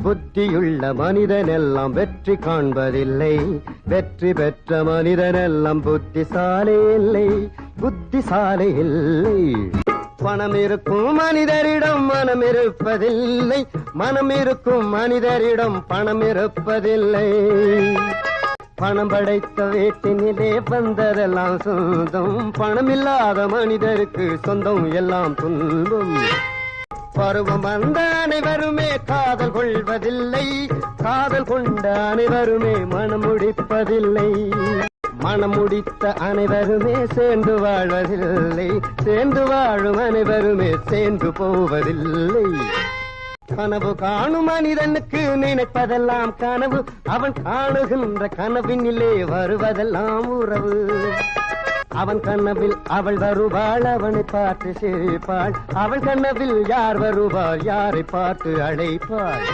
புத்தியுள்ள மனிதனெல்லாம் வெற்றி காண்பதில்லை. வெற்றி பெற்ற மனிதனெல்லாம் புத்திசாலி இல்லை, புத்திசாலி இல்லை. பணம் இருக்கும் மனிதரிடம் மனம் இருப்பதில்லை, மனம் இருக்கும் மனிதரிடம் பணம் இருப்பதில்லை. பணம் படைத்த வீட்டினிலே வந்ததெல்லாம் சொந்தம், பணமில்லாத மனிதருக்கு சொந்தம் எல்லாம் துன்பம். பருவம் வந்த அனைவருமே காதல் கொள்வதில்லை, காதல் கொண்ட அனைவருமே மனம் முடிப்பதில்லை. மனம் முடித்த அனைவருமே சேர்ந்து வாழ்வதில்லை, சேர்ந்து வாழும் அனைவருமே சேர்ந்து போவதில்லை. கனவு காணும் மனிதனுக்கு நினைப்பதெல்லாம் கனவு, அவன் காணுகின்ற கனவினிலே வருவதெல்லாம் உறவு. அவன் கனவில் அவள் வருவாள், அவனை பார்த்து சிரிப்பாள். அவள் கனவில் யார் வருவாள், யாரை பார்த்து அழைப்பாள்.